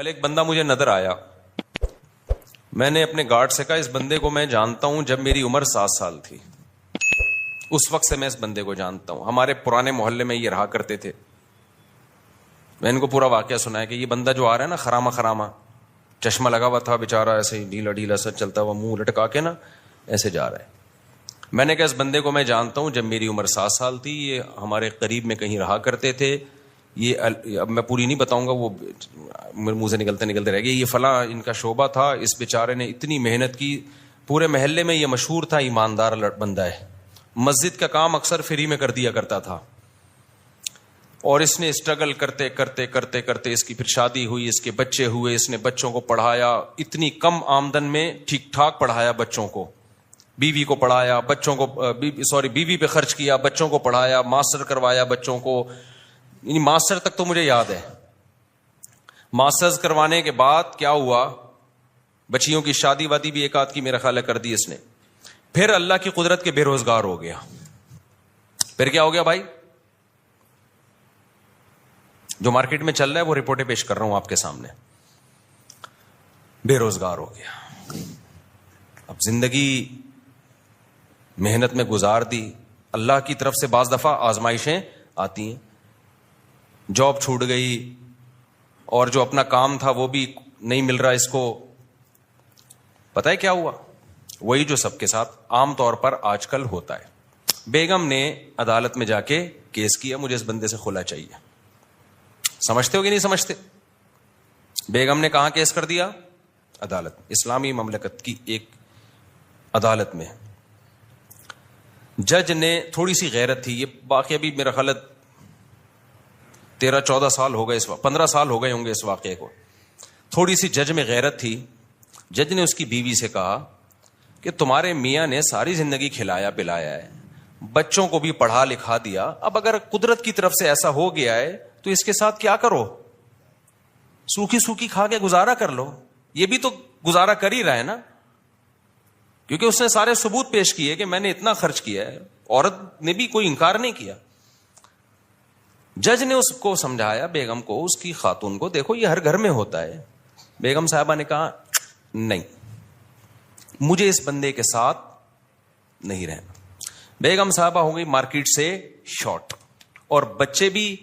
کل ایک بندہ مجھے نظر آیا. میں نے اپنے گارڈ سے کہا اس بندے کو میں جانتا ہوں جب میری عمر 7 سال تھی. اس وقت سے میں اس بندے کو جانتا ہوں. ہمارے پرانے محلے میں یہ رہا کرتے تھے. میں ان کو پورا واقعہ سنایا کہ یہ بندہ جو آ رہا ہے نا خراما خراما, چشمہ لگا ہوا تھا بیچارہ, ایسے ہی ڈھیلا ڈھیلا سا چلتا ہوا, منہ لٹکا کے نا ایسے جا رہا ہے. میں نے کہا اس بندے کو میں جانتا ہوں جب میری عمر 7 سال تھی. یہ ہمارے قریب میں کہیں رہا کرتے تھے. یہ اب میں پوری نہیں بتاؤں گا, وہ میرے منہ سے نکلتے نکلتے رہ گئے. یہ فلاں ان کا شعبہ تھا. اس بیچارے نے اتنی محنت کی, پورے محلے میں یہ مشہور تھا ایماندار بندہ ہے. مسجد کا کام اکثر فری میں کر دیا کرتا تھا. اور اس نے اسٹرگل کرتے کرتے کرتے کرتے اس کی پھر شادی ہوئی, اس کے بچے ہوئے, اس نے بچوں کو پڑھایا. اتنی کم آمدن میں ٹھیک ٹھاک پڑھایا بچوں کو, بیوی کو پڑھایا, بچوں کو بیوی پہ خرچ کیا, بچوں کو پڑھایا, ماسٹر کروایا بچوں کو. یعنی ماسٹر تک تو مجھے یاد ہے. ماسٹرز کروانے کے بعد کیا ہوا, بچیوں کی شادی وادی بھی ایک آدھ کی میرا خیال ہے کر دی اس نے. پھر اللہ کی قدرت کے بے روزگار ہو گیا. پھر کیا ہو گیا بھائی, جو مارکیٹ میں چل رہا ہے وہ رپورٹیں پیش کر رہا ہوں آپ کے سامنے. بے روزگار ہو گیا. اب زندگی محنت میں گزار دی. اللہ کی طرف سے بعض دفعہ آزمائشیں آتی ہیں. جاب چھوٹ گئی, اور جو اپنا کام تھا وہ بھی نہیں مل رہا اس کو. پتہ ہے کیا ہوا, وہی جو سب کے ساتھ عام طور پر آج کل ہوتا ہے. بیگم نے عدالت میں جا کے کیس کیا, مجھے اس بندے سے خلا چاہیے. سمجھتے ہو کہ نہیں سمجھتے؟ بیگم نے کہاں کیس کر دیا؟ عدالت, اسلامی مملکت کی ایک عدالت میں. جج نے تھوڑی سی غیرت تھی. یہ واقعہ بھی میرا خیال 13-14 سال ہو گئے, 15 سال ہو گئے ہوں گے اس واقعے کو. تھوڑی سی جج میں غیرت تھی. جج نے اس کی بیوی سے کہا کہ تمہارے میاں نے ساری زندگی کھلایا پلایا ہے, بچوں کو بھی پڑھا لکھا دیا, اب اگر قدرت کی طرف سے ایسا ہو گیا ہے تو اس کے ساتھ کیا کرو, سوکھی سوکھی کھا کے گزارا کر لو. یہ بھی تو گزارا کر ہی رہا ہے نا, کیونکہ اس نے سارے ثبوت پیش کیے کہ میں نے اتنا خرچ کیا ہے. عورت نے بھی کوئی انکار نہیں کیا. جج نے اس کو سمجھایا, بیگم کو, اس کی خاتون کو, دیکھو یہ ہر گھر میں ہوتا ہے. بیگم صاحبہ نے کہا نہیں, مجھے اس بندے کے ساتھ نہیں رہنا. بیگم صاحبہ ہو گئی مارکیٹ سے شارٹ, اور بچے بھی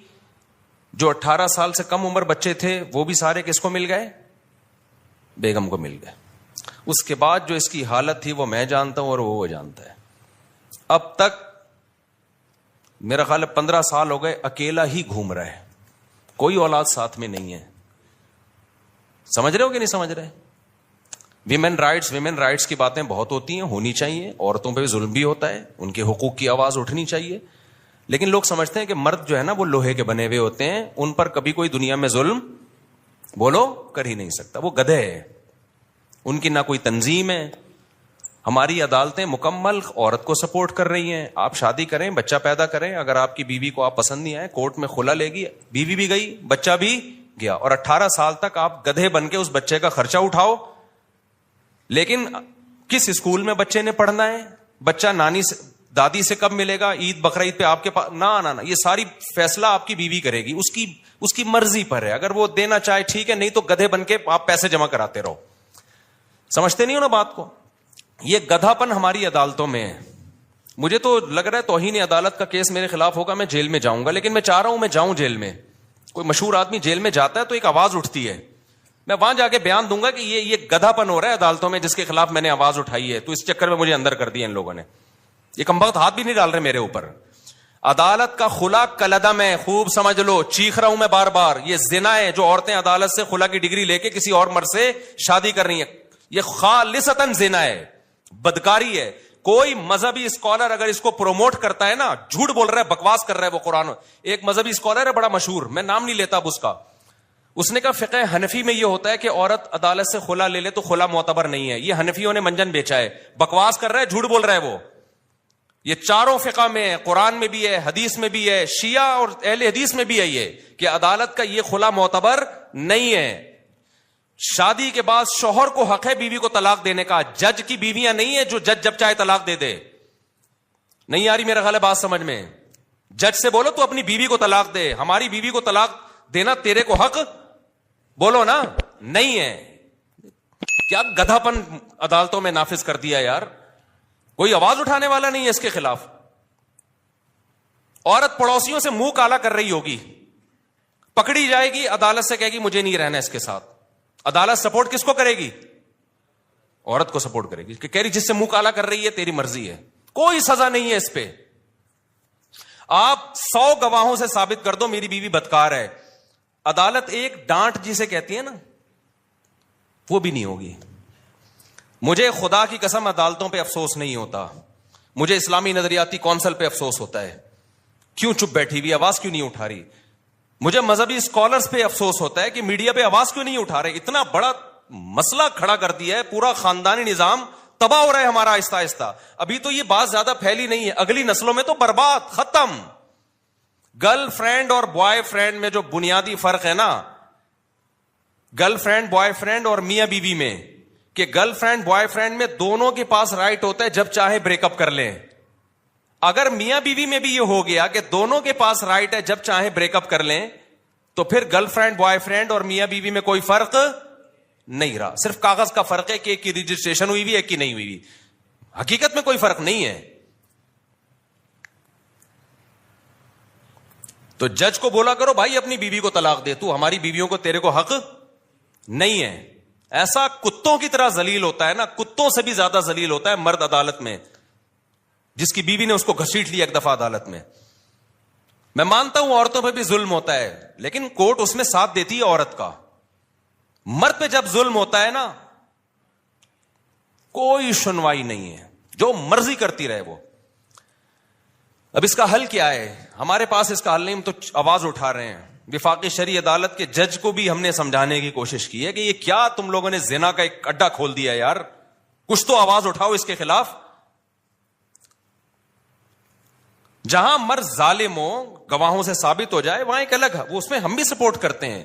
جو 18 سال سے کم عمر بچے تھے وہ بھی سارے کس کو مل گئے؟ بیگم کو مل گئے. اس کے بعد جو اس کی حالت تھی وہ میں جانتا ہوں اور وہ جانتا ہے. اب تک میرا خیال ہے 15 سال ہو گئے اکیلا ہی گھوم رہا ہے, کوئی اولاد ساتھ میں نہیں ہے. سمجھ رہے ہو کہ نہیں سمجھ رہے؟ ویمن رائٹس کی باتیں بہت ہوتی ہیں, ہونی چاہیے. عورتوں پہ بھی ظلم بھی ہوتا ہے, ان کے حقوق کی آواز اٹھنی چاہیے. لیکن لوگ سمجھتے ہیں کہ مرد جو ہے نا وہ لوہے کے بنے ہوئے ہوتے ہیں, ان پر کبھی کوئی دنیا میں ظلم بولو کر ہی نہیں سکتا. وہ گدھے ہیں, ان کی نہ کوئی تنظیم ہے. ہماری عدالتیں مکمل عورت کو سپورٹ کر رہی ہیں. آپ شادی کریں, بچہ پیدا کریں, اگر آپ کی بیوی کو آپ پسند نہیں آئے, کورٹ میں خلا لے گی, بیوی بھی گئی, بچہ بھی گیا, اور 18 سال تک آپ گدھے بن کے اس بچے کا خرچہ اٹھاؤ. لیکن کس اسکول میں بچے نے پڑھنا ہے, بچہ نانی سے دادی سے کب ملے گا, عید بقرعید پہ آپ کے پاس, نہ یہ ساری فیصلہ آپ کی بیوی کرے گی. اس کی مرضی پر ہے. اگر وہ دینا چاہے ٹھیک ہے, نہیں تو گدھے بن کے آپ پیسے جمع کراتے رہو. سمجھتے نہیں ہو نا بات کو؟ یہ گدھا پن ہماری عدالتوں میں ہے. مجھے تو لگ رہا ہے توہین عدالت کا کیس میرے خلاف ہوگا, میں جیل میں جاؤں گا. لیکن میں چاہ رہا ہوں میں جاؤں جیل میں. کوئی مشہور آدمی جیل میں جاتا ہے تو ایک آواز اٹھتی ہے, میں وہاں جا کے بیان دوں گا کہ یہ گدھا پن ہو رہا ہے عدالتوں میں, جس کے خلاف میں نے آواز اٹھائی ہے, تو اس چکر میں مجھے اندر کر دیا ان لوگوں نے. یہ کمبخت ہاتھ بھی نہیں ڈال رہے میرے اوپر. عدالت کا خلا کلدم ہے, خوب سمجھ لو. چیخ رہا ہوں میں بار بار, یہ زنا ہے جو عورتیں عدالت سے خلا کی ڈگری لے کے کسی اور مرد سے شادی کر رہی ہیں. یہ خالصتاً زنا ہے, بدکاری ہے. کوئی مذہبی اسکالر اگر اس کو پروموٹ کرتا ہے نا, جھوٹ بول رہا ہے, بکواس کر رہا ہے وہ قرآن. ایک مذہبی اسکالر ہے بڑا مشہور, میں نام نہیں لیتا اب اس کا, اس نے کہا فقہ حنفی میں یہ ہوتا ہے کہ عورت عدالت سے خلا لے لے تو خلا معتبر نہیں ہے. یہ حنفیوں نے منجن بیچا ہے, بکواس کر رہا ہے, جھوٹ بول رہا ہے وہ. یہ چاروں فقہ میں ہے, قرآن میں بھی ہے, حدیث میں بھی ہے, شیعہ اور اہل حدیث میں بھی ہے یہ, کہ عدالت کا یہ خلا معتبر نہیں ہے. شادی کے بعد شوہر کو حق ہے بیوی کو طلاق دینے کا, جج کی بیویاں نہیں ہے جو جج جب چاہے طلاق دے دے. نہیں آ رہی میرا خیال ہے بات سمجھ میں؟ جج سے بولو تو اپنی بیوی کو طلاق دے, ہماری بیوی کو طلاق دینا تیرے کو حق, بولو نا. نہیں ہے. کیا گدھا پن عدالتوں میں نافذ کر دیا یار. کوئی آواز اٹھانے والا نہیں ہے اس کے خلاف. عورت پڑوسیوں سے منہ کالا کر رہی ہوگی, پکڑی جائے گی, عدالت سے کہے گی مجھے نہیں رہنا اس کے ساتھ. عدالت سپورٹ کس کو کرے گی؟ عورت کو سپورٹ کرے گی, کہ کہہ رہی جس سے منہ کالا کر رہی ہے تیری مرضی ہے, کوئی سزا نہیں ہے اس پہ. آپ 100 گواہوں سے ثابت کر دو میری بیوی بدکار ہے, عدالت ایک ڈانٹ جسے کہتی ہے نا وہ بھی نہیں ہوگی. مجھے خدا کی قسم عدالتوں پہ افسوس نہیں ہوتا, مجھے اسلامی نظریاتی کونسل پہ افسوس ہوتا ہے. کیوں چپ بیٹھی ہوئی, آواز کیوں نہیں اٹھا رہی؟ مجھے مذہبی اسکالرز پہ افسوس ہوتا ہے کہ میڈیا پہ آواز کیوں نہیں اٹھا رہے. اتنا بڑا مسئلہ کھڑا کر دیا ہے, پورا خاندانی نظام تباہ ہو رہا ہے ہمارا آہستہ آہستہ. ابھی تو یہ بات زیادہ پھیلی نہیں ہے, اگلی نسلوں میں تو برباد, ختم. گرل فرینڈ اور بوائے فرینڈ میں جو بنیادی فرق ہے نا, گرل فرینڈ بوائے فرینڈ اور میاں بیوی میں, کہ گرل فرینڈ بوائے فرینڈ میں دونوں کے پاس رائٹ ہوتا ہے جب چاہے بریک اپ کر لیں. اگر میاں بیوی میں بھی یہ ہو گیا کہ دونوں کے پاس رائٹ ہے جب چاہے بریک اپ کر لیں, تو پھر گرل فرینڈ بوائے فرینڈ اور میاں بیوی میں کوئی فرق نہیں رہا. صرف کاغذ کا فرق ہے کہ ایک کی رجسٹریشن ہوئی ہوئی ایک کی نہیں ہوئی ہوئی. حقیقت میں کوئی فرق نہیں ہے. تو جج کو بولا کرو بھائی اپنی بیوی کو طلاق دے, تو ہماری بیویوں کو تیرے کو حق نہیں ہے. ایسا کتوں کی طرح ذلیل ہوتا ہے نا, کتوں سے بھی زیادہ ذلیل ہوتا ہے مرد عدالت میں, جس کی بیوی نے اس کو گھسیٹ لیا ایک دفعہ عدالت میں. میں مانتا ہوں عورتوں پہ بھی ظلم ہوتا ہے, لیکن کورٹ اس میں ساتھ دیتی ہے عورت کا. مرد پہ جب ظلم ہوتا ہے نا کوئی سنوائی نہیں ہے, جو مرضی کرتی رہے وہ. اب اس کا حل کیا ہے؟ ہمارے پاس اس کا حل نہیں, ہم تو آواز اٹھا رہے ہیں. وفاقی شرعی عدالت کے جج کو بھی ہم نے سمجھانے کی کوشش کی ہے کہ یہ کیا تم لوگوں نے زنا کا ایک اڈا کھول دیا ہے یار, کچھ تو آواز اٹھاؤ اس کے خلاف. جہاں مرد ظالم ہو, گواہوں سے ثابت ہو جائے, وہاں ایک الگ ہے, وہ اس میں ہم بھی سپورٹ کرتے ہیں.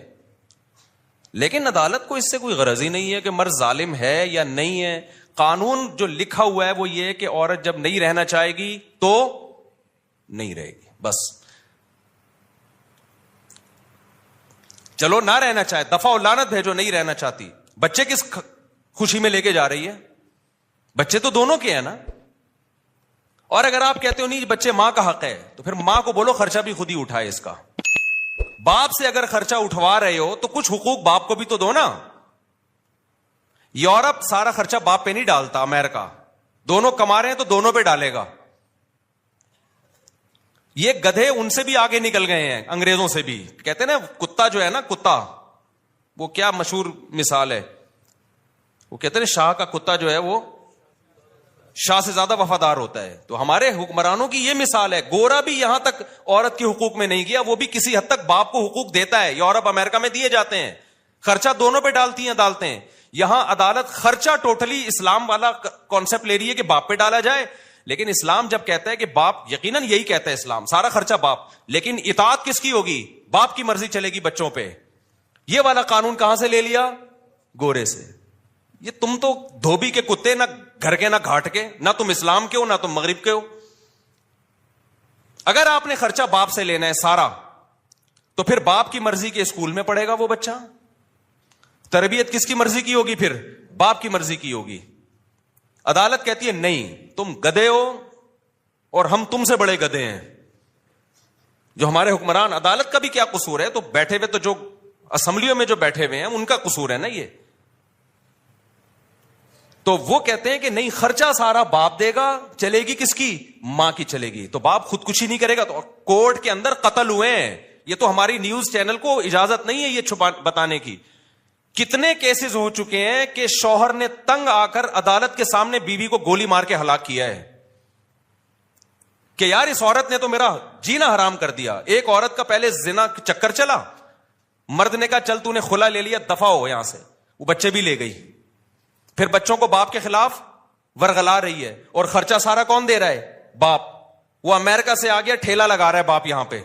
لیکن عدالت کو اس سے کوئی غرض ہی نہیں ہے کہ مرد ظالم ہے یا نہیں ہے. قانون جو لکھا ہوا ہے وہ یہ ہے کہ عورت جب نہیں رہنا چاہے گی تو نہیں رہے گی, بس. چلو نہ رہنا چاہے, دفعہ و لعنت بھیجو, نہیں رہنا چاہتی. بچے کس خوشی میں لے کے جا رہی ہے؟ بچے تو دونوں کے ہیں نا. اور اگر آپ کہتے ہو نہیں بچے ماں کا حق ہے, تو پھر ماں کو بولو خرچہ بھی خود ہی اٹھائے اس کا. باپ سے اگر خرچہ اٹھوا رہے ہو تو کچھ حقوق باپ کو بھی تو دو نا. یورپ سارا خرچہ باپ پہ نہیں ڈالتا, امریکہ دونوں کما رہے ہیں تو دونوں پہ ڈالے گا. یہ گدھے ان سے بھی آگے نکل گئے ہیں, انگریزوں سے بھی. کہتے ہیں نا کتا جو ہے نا, کتا, وہ کیا مشہور مثال ہے, وہ کہتے ہیں شاہ کا کتا جو ہے وہ شاہ سے زیادہ وفادار ہوتا ہے. تو ہمارے حکمرانوں کی یہ مثال ہے. گورا بھی یہاں تک عورت کے حقوق میں نہیں گیا, وہ بھی کسی حد تک باپ کو حقوق دیتا ہے. یورپ امریکہ میں دیے جاتے ہیں, خرچہ دونوں پہ ڈالتی ہیں عدالتیں. یہاں عدالت خرچہ ٹوٹلی اسلام والا کانسیپٹ لے رہی ہے کہ باپ پہ ڈالا جائے. لیکن اسلام جب کہتا ہے کہ باپ, یقیناً یہی کہتا ہے اسلام, سارا خرچہ باپ, لیکن اطاعت کس کی ہوگی؟ باپ کی مرضی چلے گی بچوں پہ. یہ والا قانون کہاں سے لے لیا؟ گورے سے. یہ تم تو دھوبی کے کتے, نہ گھر کے نہ گھاٹ کے, نہ تم اسلام کے ہو نہ تم مغرب کے ہو. اگر آپ نے خرچہ باپ سے لینا ہے سارا, تو پھر باپ کی مرضی کے اسکول میں پڑھے گا وہ بچہ. تربیت کس کی مرضی کی ہوگی؟ پھر باپ کی مرضی کی ہوگی. عدالت کہتی ہے نہیں, تم گدھے ہو اور ہم تم سے بڑے گدھے ہیں. جو ہمارے حکمران, عدالت کا بھی کیا قصور ہے؟ تو بیٹھے ہوئے, تو جو اسمبلیوں میں جو بیٹھے ہوئے ہیں ان کا قصور ہے نا یہ. تو وہ کہتے ہیں کہ نہیں, خرچہ سارا باپ دے گا, چلے گی کس کی؟ ماں کی چلے گی. تو باپ خودکشی نہیں کرے گا. تو کورٹ کے اندر قتل ہوئے ہیں. یہ تو ہماری نیوز چینل کو اجازت نہیں ہے یہ چھپا بتانے کی. کتنے کیسز ہو چکے ہیں کہ شوہر نے تنگ آ کر عدالت کے سامنے بیوی کو گولی مار کے ہلاک کیا ہے کہ یار اس عورت نے تو میرا جینا حرام کر دیا. ایک عورت کا پہلے زنا چکر چلا, مرد نے کہا چل تو نے خلا لے لیا, دفع ہو یہاں سے, وہ بچے بھی لے گئی. پھر بچوں کو باپ کے خلاف ورغلا رہی ہے, اور خرچہ سارا کون دے رہا ہے؟ باپ. وہ امریکہ سے آ گیا, ٹھیلا لگا رہا ہے باپ یہاں پہ.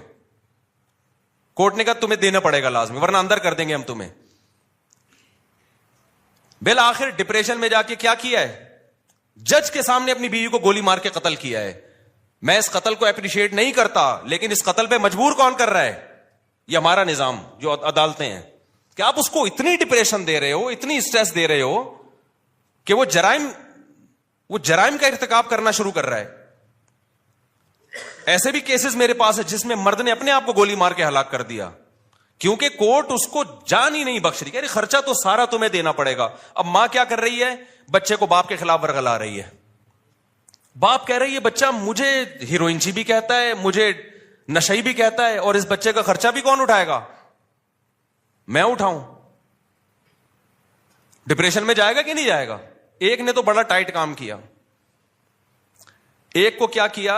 کورٹ نے کہا تمہیں دینا پڑے گا لازمی, ورنہ اندر کر دیں گے ہم تمہیں. بالآخر ڈپریشن میں جا کے کیا کیا ہے؟ جج کے سامنے اپنی بیوی کو گولی مار کے قتل کیا ہے. میں اس قتل کو اپریشیٹ نہیں کرتا, لیکن اس قتل پہ مجبور کون کر رہا ہے؟ یہ ہمارا نظام, جو عدالتیں ہیں. کہ آپ اس کو اتنی ڈپریشن دے رہے ہو, اتنی اسٹریس دے رہے ہو کہ وہ جرائم کا ارتکاب کرنا شروع کر رہا ہے. ایسے بھی کیسز میرے پاس ہے جس میں مرد نے اپنے آپ کو گولی مار کے ہلاک کر دیا, کیونکہ کورٹ اس کو جان ہی نہیں بخش رہی. کہ خرچہ تو سارا تمہیں دینا پڑے گا. اب ماں کیا کر رہی ہے, بچے کو باپ کے خلاف ورگلا رہی ہے. باپ کہہ رہی ہے بچہ مجھے ہیروئنچی بھی کہتا ہے, مجھے نشئی بھی کہتا ہے, اور اس بچے کا خرچہ بھی کون اٹھائے گا؟ میں اٹھاؤں. ڈپریشن میں جائے گا کہ نہیں جائے گا؟ ایک نے تو بڑا ٹائٹ کام کیا. ایک کو کیا کیا,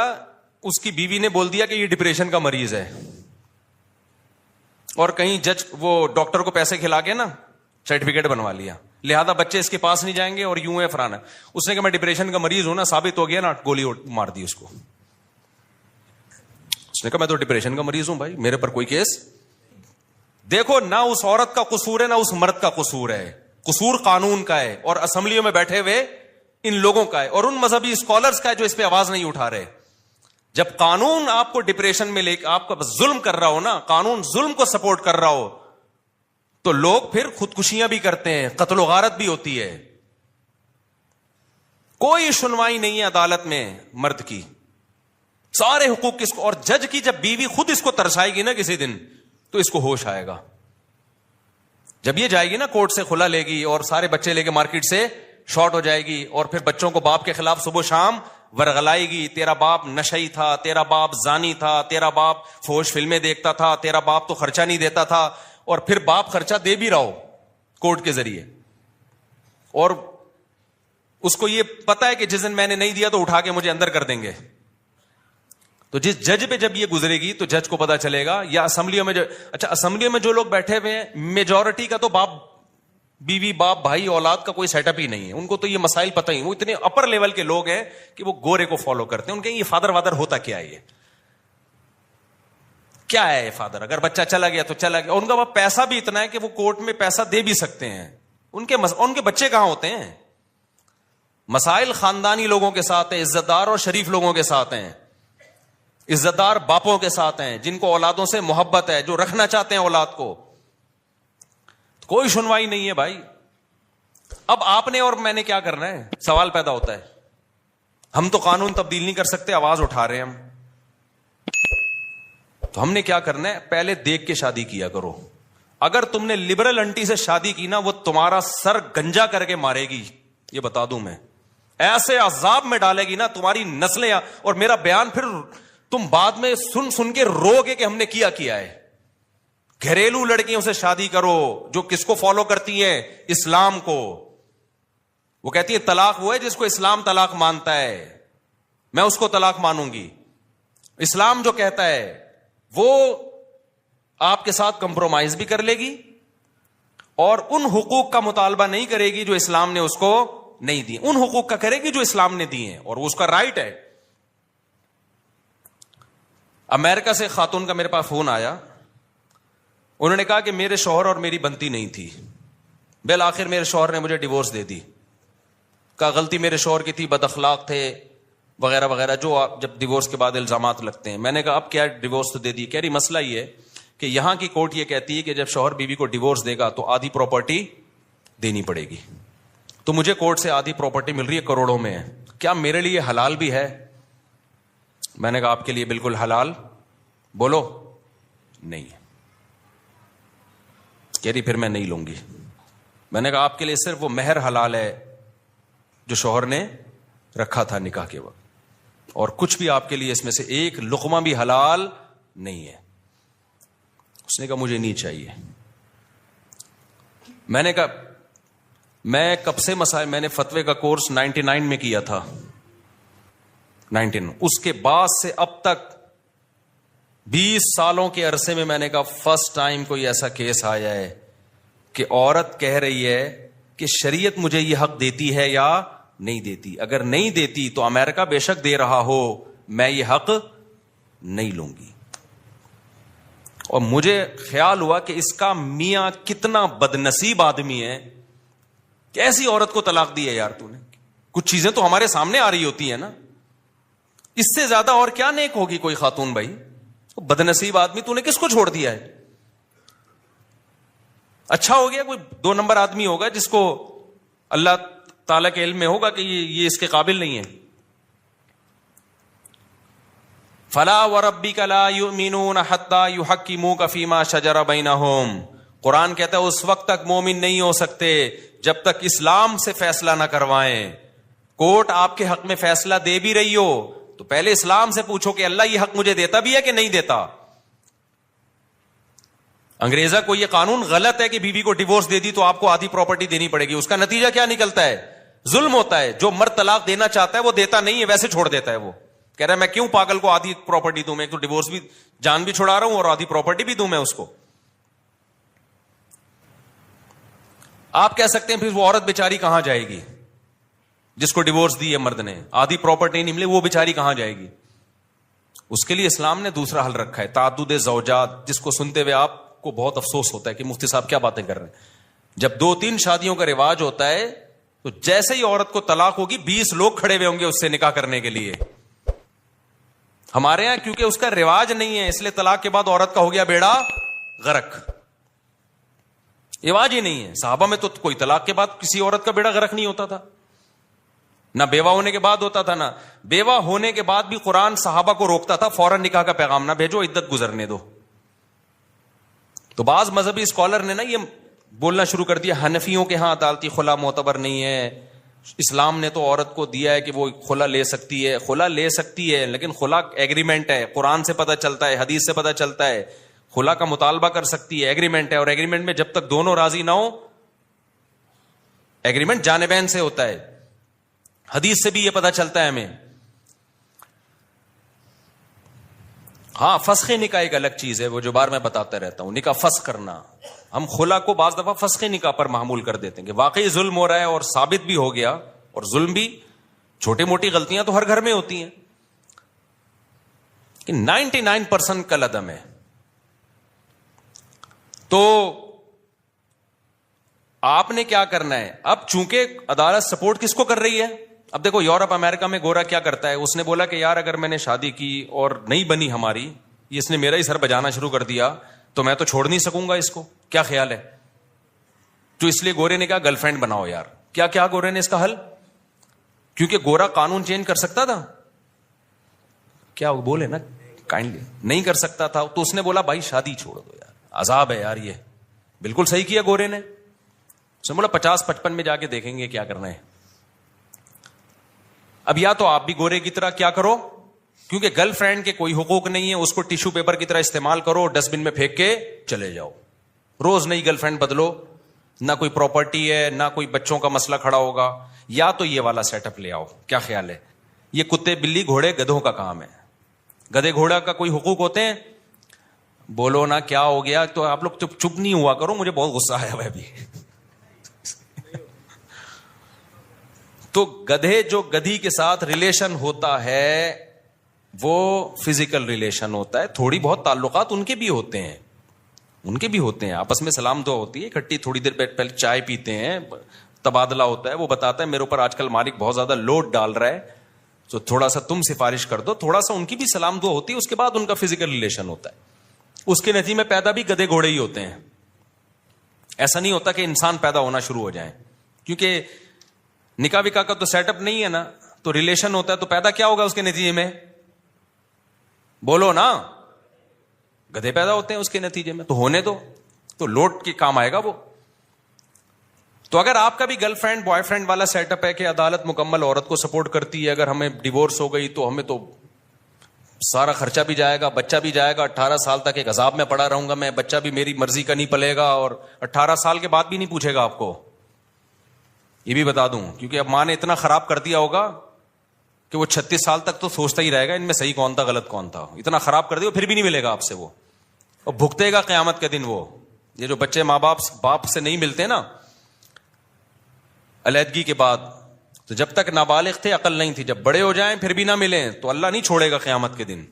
اس کی بیوی نے بول دیا کہ یہ ڈپریشن کا مریض ہے, اور کہیں جج وہ ڈاکٹر کو پیسے کھلا کے نا سرٹیفکیٹ بنوا لیا, لہذا بچے اس کے پاس نہیں جائیں گے اور یوں ہے فرانا. اس نے کہا میں ڈپریشن کا مریض ہوں نا, ثابت ہو گیا نا, گولی مار دی اس کو. اس نے کہا میں تو ڈپریشن کا مریض ہوں بھائی, میرے پر کوئی کیس. دیکھو نہ اس عورت کا قصور ہے نہ اس مرد کا قصور ہے, قصور قانون کا ہے اور اسمبلیوں میں بیٹھے ہوئے ان لوگوں کا ہے اور ان مذہبی اسکالرز کا ہے جو اس پہ آواز نہیں اٹھا رہے. جب قانون آپ کو ڈپریشن میں لے کے آپ کا ظلم کر رہا ہو نا, قانون ظلم کو سپورٹ کر رہا ہو, تو لوگ پھر خودکشیاں بھی کرتے ہیں, قتل و غارت بھی ہوتی ہے. کوئی سنوائی نہیں ہے عدالت میں مرد کی, سارے حقوق کس کو. اور جج کی جب بیوی خود اس کو ترسائے گی نا کسی دن, تو اس کو ہوش آئے گا. جب یہ جائے گی نا کورٹ سے کھلا لے گی اور سارے بچے لے کے مارکیٹ سے شارٹ ہو جائے گی, اور پھر بچوں کو باپ کے خلاف صبح شام ورغلائے گی, تیرا باپ نشئی تھا, تیرا باپ زانی تھا, تیرا باپ فحش فلمیں دیکھتا تھا, تیرا باپ تو خرچہ نہیں دیتا تھا, اور پھر باپ خرچہ دے بھی رہا ہو کورٹ کے ذریعے, اور اس کو یہ پتا ہے کہ جس دن میں نے نہیں دیا تو اٹھا کے مجھے اندر کر دیں گے. تو جس جج پہ جب یہ گزرے گی تو جج کو پتا چلے گا. یا اسمبلیوں میں اچھا اسمبلیوں میں جو لوگ بیٹھے ہوئے ہیں, میجورٹی کا تو باپ بیوی باپ بھائی اولاد کا کوئی سیٹ اپ ہی نہیں ہے, ان کو تو یہ مسائل پتہ ہی. وہ اتنے اپر لیول کے لوگ ہیں کہ وہ گورے کو فالو کرتے ہیں. ان کے یہ فادر وادر ہوتا کیا ہے, یہ کیا ہے یہ فادر؟ اگر بچہ چلا گیا تو چلا گیا. ان کا پیسہ بھی اتنا ہے کہ وہ کورٹ میں پیسہ دے بھی سکتے ہیں. ان کے بچے کہاں ہوتے ہیں؟ مسائل خاندانی لوگوں کے ساتھ ہیں, عزت دار اور شریف لوگوں کے ساتھ ہیں, عزت دار باپوں کے ساتھ ہیں, جن کو اولادوں سے محبت ہے, جو رکھنا چاہتے ہیں اولاد کو. کوئی سنوائی نہیں ہے بھائی. اب آپ نے اور میں نے کیا کرنا ہے؟ سوال پیدا ہوتا ہے. ہم تو قانون تبدیل نہیں کر سکتے, آواز اٹھا رہے ہیں ہم, تو ہم نے کیا کرنا ہے؟ پہلے دیکھ کے شادی کیا کرو. اگر تم نے لبرل انٹی سے شادی کی نا, وہ تمہارا سر گنجا کر کے مارے گی, یہ بتا دوں میں. ایسے عذاب میں ڈالے گی نا تمہاری نسلیں, اور میرا بیان پھر تم بعد میں سن سن کے رو گے کہ ہم نے کیا ہے. گھریلو لڑکیوں سے شادی کرو جو کس کو فالو کرتی ہیں؟ اسلام کو. وہ کہتی ہے طلاق وہ ہے جس کو اسلام طلاق مانتا ہے, میں اس کو طلاق مانوں گی. اسلام جو کہتا ہے وہ آپ کے ساتھ کمپرومائز بھی کر لے گی, اور ان حقوق کا مطالبہ نہیں کرے گی جو اسلام نے اس کو نہیں دی, ان حقوق کا کرے گی جو اسلام نے دی ہیں, اور وہ اس کا رائٹ ہے. امریکہ سے خاتون کا میرے پاس فون آیا, انہوں نے کہا کہ میرے شوہر اور میری بنتی نہیں تھی, بالآخر میرے شوہر نے مجھے ڈیورس دے دی. کہا غلطی میرے شوہر کی تھی, بد اخلاق تھے وغیرہ وغیرہ, جو جب ڈیورس کے بعد الزامات لگتے ہیں. میں نے کہا اب کیا ڈیورس تو دے دی. کہہ رہی مسئلہ یہ ہے کہ یہاں کی کورٹ یہ کہتی ہے کہ جب شوہر بیوی کو ڈیورس دے گا تو آدھی پراپرٹی دینی پڑے گی. تو مجھے کورٹ سے آدھی پراپرٹی مل رہی ہے, کروڑوں میں ہے. کیا میرے لیے حلال بھی ہے؟ میں نے کہا آپ کے لیے بالکل حلال بولو نہیں ہے. کہہ رہی پھر میں نہیں لوں گی. میں نے کہا آپ کے لیے صرف وہ مہر حلال ہے جو شوہر نے رکھا تھا نکاح کے وقت, اور کچھ بھی آپ کے لیے اس میں سے ایک لقمہ بھی حلال نہیں ہے. اس نے کہا مجھے نہیں چاہیے. میں نے کہا میں کب سے مسائل, میں نے فتوے کا کورس 99 میں کیا تھا, 19. اس کے بعد سے اب تک 20 سالوں کے عرصے میں نے کہا فرسٹ ٹائم کوئی ایسا کیس آیا ہے کہ عورت کہہ رہی ہے کہ شریعت مجھے یہ حق دیتی ہے یا نہیں دیتی. اگر نہیں دیتی تو امریکہ بے شک دے رہا ہو, میں یہ حق نہیں لوں گی. اور مجھے خیال ہوا کہ اس کا میاں کتنا بدنصیب آدمی ہے کہ ایسی عورت کو طلاق دی ہے. یار تو نے کچھ چیزیں تو ہمارے سامنے آ رہی ہوتی ہیں نا, اس سے زیادہ اور کیا نیک ہوگی کوئی خاتون بھائی؟ بدنصیب آدمی, تو نے کس کو چھوڑ دیا ہے؟ اچھا ہو گیا کوئی 2 نمبر آدمی ہوگا جس کو اللہ تعالیٰ کے علم میں ہوگا کہ یہ اس کے قابل نہیں ہے. فلا وربک لا یؤمنون حتی یحکموک فیما شجر بینہم. قرآن کہتا ہے اس وقت تک مومن نہیں ہو سکتے جب تک اسلام سے فیصلہ نہ کروائیں. کورٹ آپ کے حق میں فیصلہ دے بھی رہی ہو تو پہلے اسلام سے پوچھو کہ اللہ یہ حق مجھے دیتا بھی ہے کہ نہیں دیتا. انگریزہ کو یہ قانون غلط ہے کہ بیوی کو ڈیورس دے دی تو آپ کو آدھی پراپرٹی دینی پڑے گی. اس کا نتیجہ کیا نکلتا ہے؟ ظلم ہوتا ہے. جو مرد طلاق دینا چاہتا ہے وہ دیتا نہیں ہے, ویسے چھوڑ دیتا ہے. وہ کہہ رہا ہے میں کیوں پاگل کو آدھی پراپرٹی دوں, میں تو ڈیورس بھی جان بھی چھڑا رہا ہوں اور آدھی پراپرٹی بھی دوں میں اس کو. آپ کہہ سکتے ہیں پھر وہ عورت بیچاری کہاں جائے گی جس کو ڈیورس دی ہے مرد نے, آدھی پراپرٹی نہیں ملے, وہ بیچاری کہاں جائے گی؟ اس کے لیے اسلام نے دوسرا حل رکھا ہے, تعدد زوجات, جس کو سنتے ہوئے آپ کو بہت افسوس ہوتا ہے کہ مفتی صاحب کیا باتیں کر رہے ہیں. جب 2-3 شادیوں کا رواج ہوتا ہے تو جیسے ہی عورت کو طلاق ہوگی 20 لوگ کھڑے ہوئے ہوں گے اس سے نکاح کرنے کے لیے. ہمارے یہاں کیونکہ اس کا رواج نہیں ہے اس لیے طلاق کے بعد عورت کا ہو گیا بیڑا غرق. رواج ہی نہیں ہے. صحابہ میں تو کوئی طلاق کے بعد کسی عورت کا بیڑا غرق نہیں ہوتا تھا, نہ بیوہ ہونے کے بعد ہوتا تھا, نہ بیوہ ہونے کے بعد بھی قرآن صحابہ کو روکتا تھا فوراً نکاح کا پیغام نہ بھیجو, عدت گزرنے دو. تو بعض مذہبی اسکالر نے نا یہ بولنا شروع کر دیا حنفیوں کے ہاں عدالتی خلا معتبر نہیں ہے, اسلام نے تو عورت کو دیا ہے کہ وہ خلا لے سکتی ہے. خلا لے سکتی ہے لیکن خلا ایگریمنٹ ہے, قرآن سے پتہ چلتا ہے, حدیث سے پتہ چلتا ہے. خلا کا مطالبہ کر سکتی ہے, ایگریمنٹ ہے, اور ایگریمنٹ میں جب تک دونوں راضی نہ ہو, ایگریمنٹ جانبین سے ہوتا ہے. حدیث سے بھی یہ پتہ چلتا ہے ہمیں. ہاں فسخ نکاح ایک الگ چیز ہے, وہ جو بار میں بتاتا رہتا ہوں, نکاح فسخ کرنا. ہم خلا کو بعض دفعہ فسخ نکاح پر معمول کر دیتے ہیں کہ واقعی ظلم ہو رہا ہے اور ثابت بھی ہو گیا, اور ظلم بھی, چھوٹی موٹی غلطیاں تو ہر گھر میں ہوتی ہیں کہ 99% کل عدم ہے. تو آپ نے کیا کرنا ہے اب, چونکہ عدالت سپورٹ کس کو کر رہی ہے. اب دیکھو یورپ امریکہ میں گورا کیا کرتا ہے, اس نے بولا کہ یار اگر میں نے شادی کی اور نہیں بنی ہماری, اس نے میرا ہی سر بجانا شروع کر دیا تو میں تو چھوڑ نہیں سکوں گا اس کو, کیا خیال ہے؟ تو اس لیے گورے نے کہا گرل فرینڈ بناؤ. یار کیا گورے نے اس کا حل, کیونکہ گورا قانون چینج کر سکتا تھا, کیا وہ بولے نا کائنڈلی نہیں کر سکتا تھا, تو اس نے بولا بھائی شادی چھوڑ دو یار, عذاب ہے یار. یہ بالکل صحیح کیا گورے نے. اس نے بولا 50-55 میں جا کے دیکھیں گے کیا کرنا ہے. اب یا تو آپ بھی گورے کی طرح کیا کرو, کیونکہ گرل فرینڈ کے کوئی حقوق نہیں ہے, اس کو ٹیشو پیپر کی طرح استعمال کرو, ڈسٹ بن میں پھینک کے چلے جاؤ. روز نئی گرل فرینڈ بدلو, نہ کوئی پراپرٹی ہے نہ کوئی بچوں کا مسئلہ کھڑا ہوگا. یا تو یہ والا سیٹ اپ لے آؤ. کیا خیال ہے؟ یہ کتے بلی گھوڑے گدھوں کا کام ہے. گدھے گھوڑا کا کوئی حقوق ہوتے ہیں؟ بولو نا کیا ہو گیا, تو آپ لوگ چپ نہیں ہوا کرو, مجھے بہت غصہ آیا ہوا ابھی. تو گدھے جو گدھی کے ساتھ ریلیشن ہوتا ہے وہ فزیکل ریلیشن ہوتا ہے, تھوڑی بہت تعلقات ان کے بھی ہوتے ہیں, آپس میں سلام دعا ہوتی ہے, اکٹھی تھوڑی دیر پہلے چائے پیتے ہیں, تبادلہ ہوتا ہے. وہ بتاتا ہے میرے اوپر آج کل مالک بہت زیادہ لوڈ ڈال رہا ہے تو تھوڑا سا تم سفارش کر دو, تھوڑا سا ان کی بھی سلام دعا ہوتی ہے, اس کے بعد ان کا فزیکل ریلیشن ہوتا ہے. اس کے نتیجے میں پیدا بھی گدھے گھوڑے ہی ہوتے ہیں. ایسا نہیں ہوتا کہ انسان پیدا ہونا شروع ہو جائیں, کیونکہ نکاح وکاح کا تو سیٹ اپ نہیں ہے نا, تو ریلیشن ہوتا ہے تو پیدا کیا ہوگا اس کے نتیجے میں؟ بولو نا, گدھے پیدا ہوتے ہیں اس کے نتیجے میں. تو ہونے دو, تو لوٹ کے کام آئے گا وہ. تو اگر آپ کا بھی گرل فرینڈ بوائے فرینڈ والا سیٹ اپ ہے کہ عدالت مکمل عورت کو سپورٹ کرتی ہے, اگر ہمیں ڈیورس ہو گئی تو ہمیں تو سارا خرچہ بھی جائے گا, بچہ بھی جائے گا, 18 سال تک ایک عذاب میں پڑا رہوں گا میں, بچہ بھی میری مرضی کا نہیں پلے گا, اور 18 سال کے بعد بھی نہیں پوچھے گا آپ کو, یہ بھی بتا دوں, کیونکہ اب ماں نے اتنا خراب کر دیا ہوگا کہ وہ 36 سال تک تو سوچتا ہی رہے گا ان میں صحیح کون تھا غلط کون تھا. اتنا خراب کر دیا پھر بھی نہیں ملے گا آپ سے وہ, اور بھگتے گا قیامت کے دن وہ. یہ جو بچے ماں باپ سے نہیں ملتے نا علیحدگی کے بعد, تو جب تک نابالغ تھے عقل نہیں تھی, جب بڑے ہو جائیں پھر بھی نہ ملیں تو اللہ نہیں چھوڑے گا قیامت کے دن.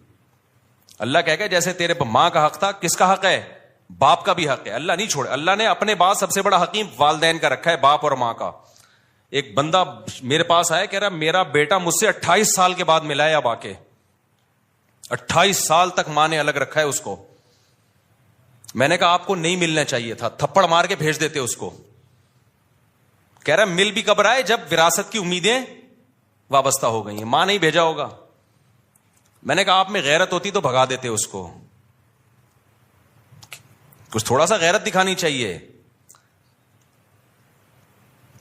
اللہ کہے گا جیسے تیرے ماں کا حق تھا, کس کا حق ہے؟ باپ کا بھی حق ہے. اللہ نہیں چھوڑے. اللہ نے اپنے بعد سب سے بڑا حکیم والدین کا رکھا ہے, باپ اور ماں کا. ایک بندہ میرے پاس آیا, کہہ رہا میرا بیٹا مجھ سے 28 سال کے بعد ملا ہے, اب آ کے 28 سال تک ماں نے الگ رکھا ہے اس کو. میں نے کہا آپ کو نہیں ملنا چاہیے تھا, تھپڑ مار کے بھیج دیتے اس کو. کہہ رہا مل بھی کب رہا ہے جب وراثت کی امیدیں وابستہ ہو گئی ہیں, ماں نہیں بھیجا ہوگا. میں نے کہا آپ میں غیرت ہوتی تو بھگا دیتے اس کو, کچھ تھوڑا سا غیرت دکھانی چاہیے.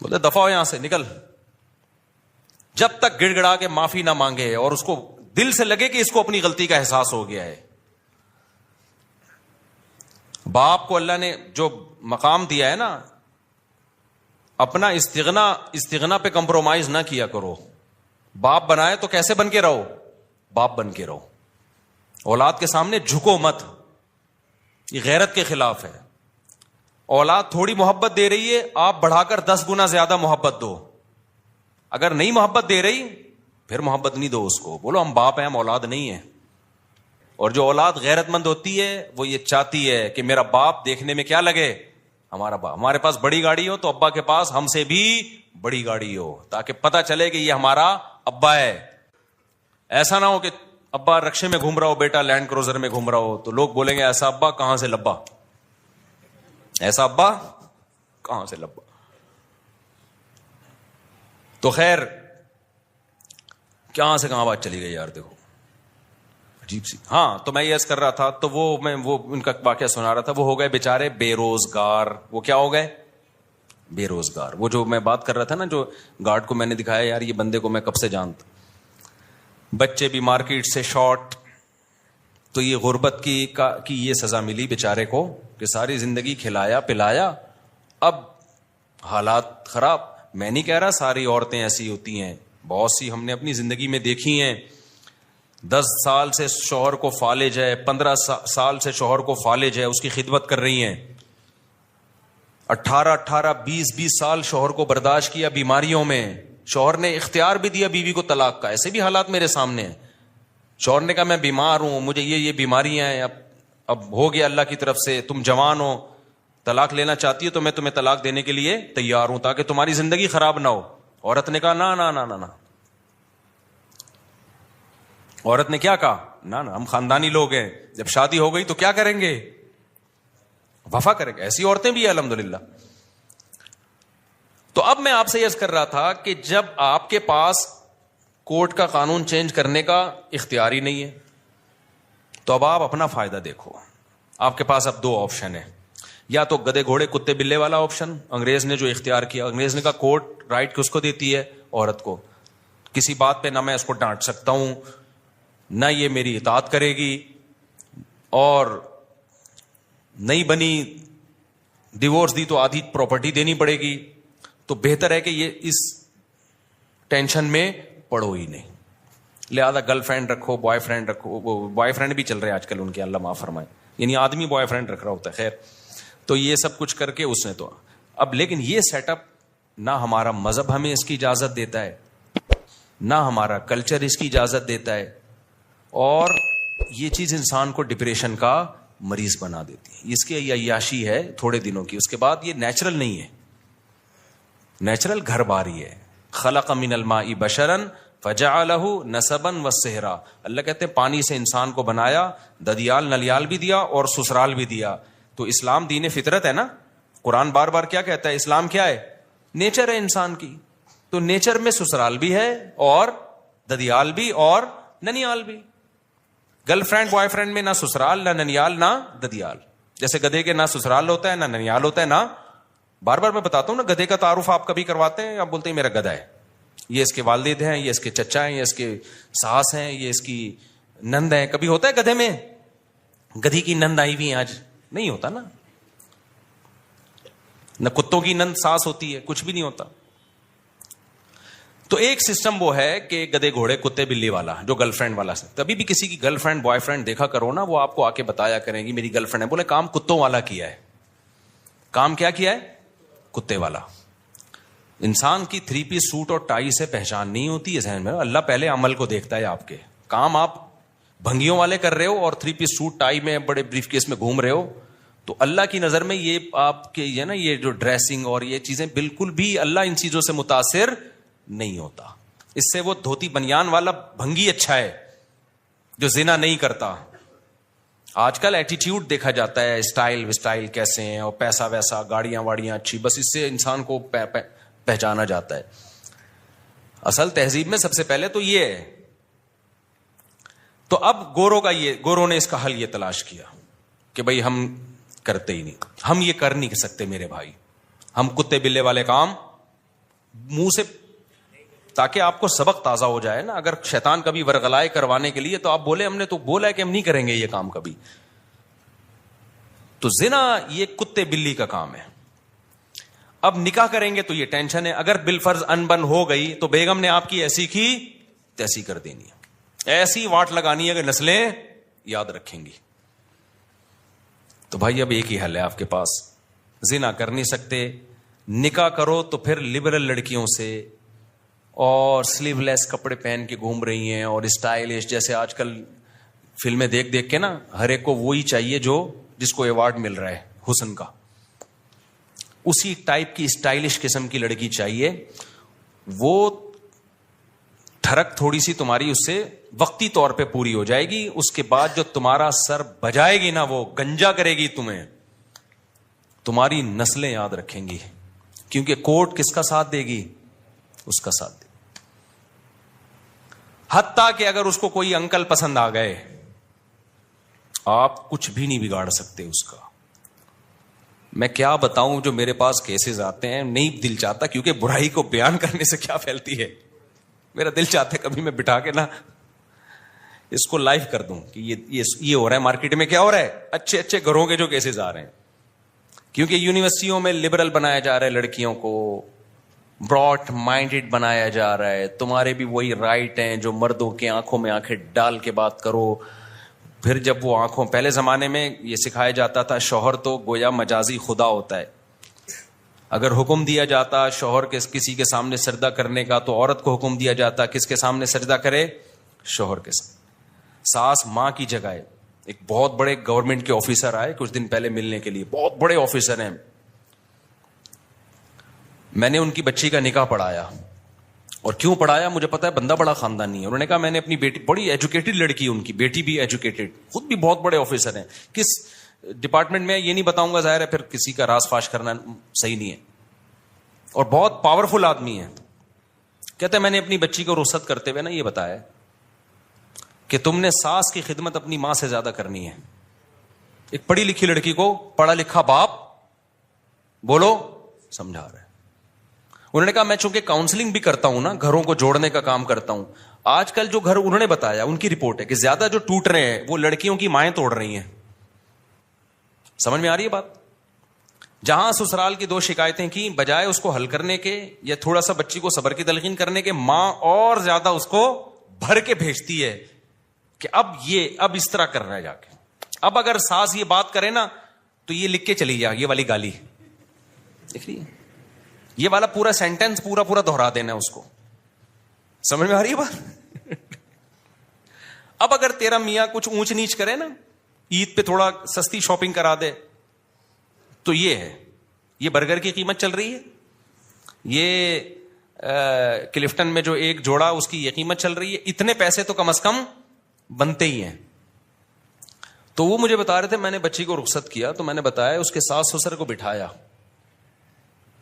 بولے دفع ہو یہاں سے, نکل. جب تک گڑ گڑا کے معافی نہ مانگے اور اس کو دل سے لگے کہ اس کو اپنی غلطی کا احساس ہو گیا ہے. باپ کو اللہ نے جو مقام دیا ہے نا, اپنا استغنا پہ کمپرومائز نہ کیا کرو. باپ بنائے تو کیسے بن کے رہو, باپ بن کے رہو. اولاد کے سامنے جھکو مت, یہ غیرت کے خلاف ہے. اولاد تھوڑی محبت دے رہی ہے, آپ بڑھا کر 10 گنا زیادہ محبت دو. اگر نہیں محبت دے رہی پھر محبت نہیں دو اس کو, بولو ہم باپ ہیں, ہم اولاد نہیں ہیں. اور جو اولاد غیرت مند ہوتی ہے وہ یہ چاہتی ہے کہ میرا باپ دیکھنے میں کیا لگے, ہمارا باپ. ہمارے پاس بڑی گاڑی ہو تو ابا کے پاس ہم سے بھی بڑی گاڑی ہو, تاکہ پتہ چلے کہ یہ ہمارا ابا ہے. ایسا نہ ہو کہ ابا رکشے میں گھوم رہا ہو, بیٹا لینڈ کروزر میں گھوم رہا ہو, تو لوگ بولیں گے ایسا ابا کہاں سے لبا, ایسا ابا کہاں سے لبا. تو خیر کہاں سے کہاں بات چلی گئی یار, دیکھو عجیب سی. ہاں تو میں یہ عرض کر رہا تھا, تو وہ ان کا واقعہ سنا رہا تھا. وہ ہو گئے بیچارے بے روزگار. وہ کیا ہو گئے, بے روزگار. وہ جو میں بات کر رہا تھا نا, جو گارڈ کو میں نے دکھایا, یار یہ بندے کو میں کب سے جانتا. بچے بھی مارکیٹ سے شارٹ. تو یہ غربت کی یہ سزا ملی بیچارے کو کہ ساری زندگی کھلایا پلایا, اب حالات خراب. میں نہیں کہہ رہا ساری عورتیں ایسی ہوتی ہیں, بہت سی ہم نے اپنی زندگی میں دیکھی ہیں. 10 سال سے شوہر کو فالج ہے, 15 سال سے شوہر کو فالج ہے, اس کی خدمت کر رہی ہیں. 18 20 سال شوہر کو برداشت کیا بیماریوں میں. شوہر نے اختیار بھی دیا بیوی کو طلاق کا. ایسے بھی حالات میرے سامنے ہیں. شوہر نے کہا میں بیمار ہوں, مجھے یہ بیماریاں ہیں, اب ہو گیا اللہ کی طرف سے, تم جوان ہو, طلاق لینا چاہتی ہو تو میں تمہیں طلاق دینے کے لیے تیار ہوں تاکہ تمہاری زندگی خراب نہ ہو. عورت نے کہا نا نا نا نا نا. عورت نے کیا کہا, نا نا, ہم خاندانی لوگ ہیں, جب شادی ہو گئی تو کیا کریں گے, وفا کریں گے. ایسی عورتیں بھی ہیں الحمدللہ. تو اب میں آپ سے یہ کر رہا تھا کہ جب آپ کے پاس کورٹ کا قانون چینج کرنے کا اختیار ہی نہیں ہے, تو اب آپ اپنا فائدہ دیکھو. آپ کے پاس اب 2 آپشن ہیں, یا تو گدے گھوڑے کتے بلے والا آپشن, انگریز نے جو اختیار کیا. انگریز نے کہا کورٹ رائٹ کس کو دیتی ہے, عورت کو. کسی بات پہ نہ میں اس کو ڈانٹ سکتا ہوں, نہ یہ میری اطاعت کرے گی, اور نہیں بنی ڈیورس دی تو آدھی پراپرٹی دینی پڑے گی. تو بہتر ہے کہ یہ اس ٹینشن میں پڑو ہی نہیں. لہذا گرل فرینڈ رکھو, بوائے فرینڈ رکھو. بوائے فرینڈ بھی چل رہے ہیں آج کل ان کے, اللہ معاف فرمائے, یعنی آدمی بوائے فرینڈ رکھ رہا ہوتا ہے. خیر, تو یہ سب کچھ کر کے اس نے تو اب, لیکن یہ سیٹ اپ نہ ہمارا مذہب ہمیں اس کی اجازت دیتا ہے, نہ ہمارا کلچر اس کی اجازت دیتا ہے, اور یہ چیز انسان کو ڈپریشن کا مریض بنا دیتی ہے. اس کی عیاشی ہے تھوڑے دنوں کی, اس کے بعد یہ نیچرل نہیں ہے. نیچرل گھر باری ہے. خلق من الماء بشرا فجعلہ نسبا وصہرا. اللہ کہتے ہیں پانی سے انسان کو بنایا, ددیال نلیال بھی دیا اور سسرال بھی دیا. تو اسلام دین فطرت ہے نا. قرآن بار بار کیا کہتا ہے, اسلام کیا ہے, نیچر ہے انسان کی. تو نیچر میں سسرال بھی ہے اور ددیال بھی اور ننیال بھی. گرل فرینڈ بوائے فرینڈ میں نہ سسرال نہ ننیال نہ ددیال. جیسے گدھے کے نہ سسرال ہوتا ہے نہ ننیال ہوتا ہے, نہ بار بار میں بتاتا ہوں نا, گدھے کا تعارف آپ کبھی کرواتے ہیں, آپ بولتے ہیں میرا گدھا ہے, یہ اس کے والد ہیں, یہ اس کے چچا ہیں, یہ اس کے ساس ہیں, یہ اس کی نند ہیں. کبھی ہوتا ہے گدھے میں گدھی کی نند آئی ہوئی آج, نہیں ہوتا نا. نہ کتوں کی نند ساس ہوتی ہے, کچھ بھی نہیں ہوتا. تو ایک سسٹم وہ ہے کہ گدے گھوڑے کتے بلی والا, جو گرل فرینڈ والا سے. کبھی بھی کسی کی گرل فرینڈ بوائے فرینڈ دیکھا کرو نا, وہ آپ کو آ کے بتایا کریں گی میری گرل فرینڈ ہے. بولے کام کتوں والا کیا ہے, کام کیا کیا ہے, کتے والا. انسان کی 3 پیس سوٹ اور ٹائی سے پہچان نہیں ہوتی ہے ذہن میں. اللہ پہلے عمل کو دیکھتا ہے. آپ کے کام آپ بھنگیوں والے کر رہے ہو اور 3 پیس سوٹ ٹائی میں بڑے بریف کیس میں گھوم رہے ہو, تو اللہ کی نظر میں یہ آپ کے یہ نا, یہ جو ڈریسنگ اور یہ چیزیں بالکل بھی اللہ ان چیزوں سے متاثر نہیں ہوتا. اس سے وہ دھوتی بنیان والا بھنگی اچھا ہے جو زنا نہیں کرتا. آج کل ایٹیٹیوڈ دیکھا جاتا ہے, اسٹائل وسٹائل کیسے ہیں, اور پیسہ ویسا, گاڑیاں واڑیاں اچھی, بس اس سے انسان کو پہچانا جاتا ہے. اصل تہذیب میں سب سے پہلے تو یہ ہے. تو اب گوروں نے اس کا حل یہ تلاش کیا کہ بھائی ہم کرتے ہی نہیں, ہم یہ کر نہیں سکتے میرے بھائی, ہم کتے بلے والے کام منہ سے, تاکہ آپ کو سبق تازہ ہو جائے نا. اگر شیطان کبھی ورغلائے کروانے کے لیے تو آپ بولے ہم نے تو بولا ہے کہ ہم نہیں کریں گے یہ کام کبھی. تو زنا یہ کتے بلی کا کام ہے. اب نکاح کریں گے تو یہ ٹینشن ہے, اگر بالفرض انبن ہو گئی تو بیگم نے آپ کی ایسی کی تیسی کر دینی ہے, ایسی واٹ لگانی ہے کہ نسلیں یاد رکھیں گی. تو بھائی اب ایک ہی حل ہے آپ کے پاس, زنا کر نہیں سکتے, نکاح کرو تو پھر لبرل لڑکیوں سے, اور سلیو لیس کپڑے پہن کے گھوم رہی ہیں, اور اسٹائلش, جیسے آج کل فلمیں دیکھ دیکھ کے نا ہر ایک کو وہی چاہیے جو جس کو ایوارڈ مل رہا ہے حسن کا, اسی ٹائپ کی اسٹائلش قسم کی لڑکی چاہیے. وہ ٹھڑک تھوڑی سی تمہاری اس سے وقتی طور پہ پوری ہو جائے گی, اس کے بعد جو تمہارا سر بجائے گی نا, وہ گنجا کرے گی تمہیں, تمہاری نسلیں یاد رکھیں گی, کیونکہ کوٹ کس کا ساتھ دے گی, اس کا ساتھ دے. حتیٰ کہ اگر اس کو کوئی انکل پسند آ گئے, آپ کچھ بھی نہیں بگاڑ سکتے اس کا. میں کیا بتاؤں, جو میرے پاس کیسز آتے ہیں, نہیں دل چاہتا, کیونکہ برائی کو بیان کرنے سے کیا پھیلتی ہے, میرا دل چاہتا ہے کبھی میں بٹھا کے نا اس کو لائیو کر دوں کہ یہ ہو رہا ہے مارکیٹ میں, کیا ہو رہا ہے, اچھے اچھے گھروں کے جو کیسز آ رہے ہیں. کیونکہ یونیورسٹیوں میں لبرل بنایا جا رہا ہے لڑکیوں کو, براڈ مائنڈڈ بنایا جا رہا ہے. تمہارے بھی وہی رائٹ ہیں جو مردوں کے آنکھوں میں آنکھیں ڈال کے بات کرو. پھر جب وہ آنکھوں, پہلے زمانے میں یہ سکھایا جاتا تھا شوہر تو گویا مجازی خدا ہوتا ہے, اگر حکم دیا جاتا شوہر کے کسی کے سامنے سجدہ کرنے کا تو عورت کو حکم دیا جاتا کس کے سامنے سجدہ کرے, شوہر کے سامنے. ساس ماں کی جگہ ہے. ایک بہت بڑے گورنمنٹ کے آفیسر آئے کچھ دن پہلے ملنے کے لیے, بہت بڑے آفیسر ہیں. میں نے ان کی بچی کا نکاح پڑھایا, اور کیوں پڑھایا مجھے پتا ہے, بندہ بڑا خاندانی ہے. انہوں نے کہا میں نے اپنی بیٹی, بڑی ایجوکیٹڈ لڑکی, ان کی بیٹی بھی ایجوکیٹڈ, خود بھی بہت بڑے آفیسر ہیں, کس ڈپارٹمنٹ میں یہ نہیں بتاؤں گا, ظاہر ہے پھر کسی کا راز فاش کرنا صحیح نہیں ہے, اور بہت پاورفل آدمی ہے. کہتے ہیں میں نے اپنی بچی کو رخصت کرتے ہوئے نا یہ بتایا کہ تم نے ساس کی خدمت اپنی ماں سے زیادہ کرنی ہے. ایک پڑھی لکھی لڑکی کو پڑھا لکھا باپ بولو سمجھا رہا ہے. انہوں نے کہا میں چونکہ کاؤنسلنگ بھی کرتا ہوں نا, گھروں کو جوڑنے کا کام کرتا ہوں, آج کل جو گھر انہوں نے بتایا ان کی رپورٹ ہے کہ زیادہ جو ٹوٹ رہے ہیں وہ لڑکیوں کی مائیں توڑ رہی ہیں. سمجھ میں آ رہی ہے بات؟ جہاں سسرال کی 2 شکایتیں کی, بجائے اس کو حل کرنے کے یا تھوڑا سا بچی کو صبر کی تلقین کرنے کے, ماں اور زیادہ اس کو بھر کے بھیجتی ہے کہ اب اس طرح کر رہا ہے جا کے. اب اگر ساس یہ بات کرے نا تو یہ لکھ کے چلی جا, یہ والی گالی دیکھ رہی ہے, یہ والا پورا سینٹینس پورا دہرا دینا ہے اس کو. سمجھ میں آ رہی ہے بات؟ اب اگر تیرا میاں کچھ اونچ نیچ کرے نا, عید پہ تھوڑا سستی شاپنگ کرا دے, تو یہ ہے, یہ برگر کی قیمت چل رہی ہے, یہ کلفٹن میں جو ایک جوڑا اس کی یہ قیمت چل رہی ہے, اتنے پیسے تو کم از کم بنتے ہی ہیں. تو وہ مجھے بتا رہے تھے, میں نے بچی کو رخصت کیا تو میں نے بتایا, اس کے ساس سسر کو بٹھایا,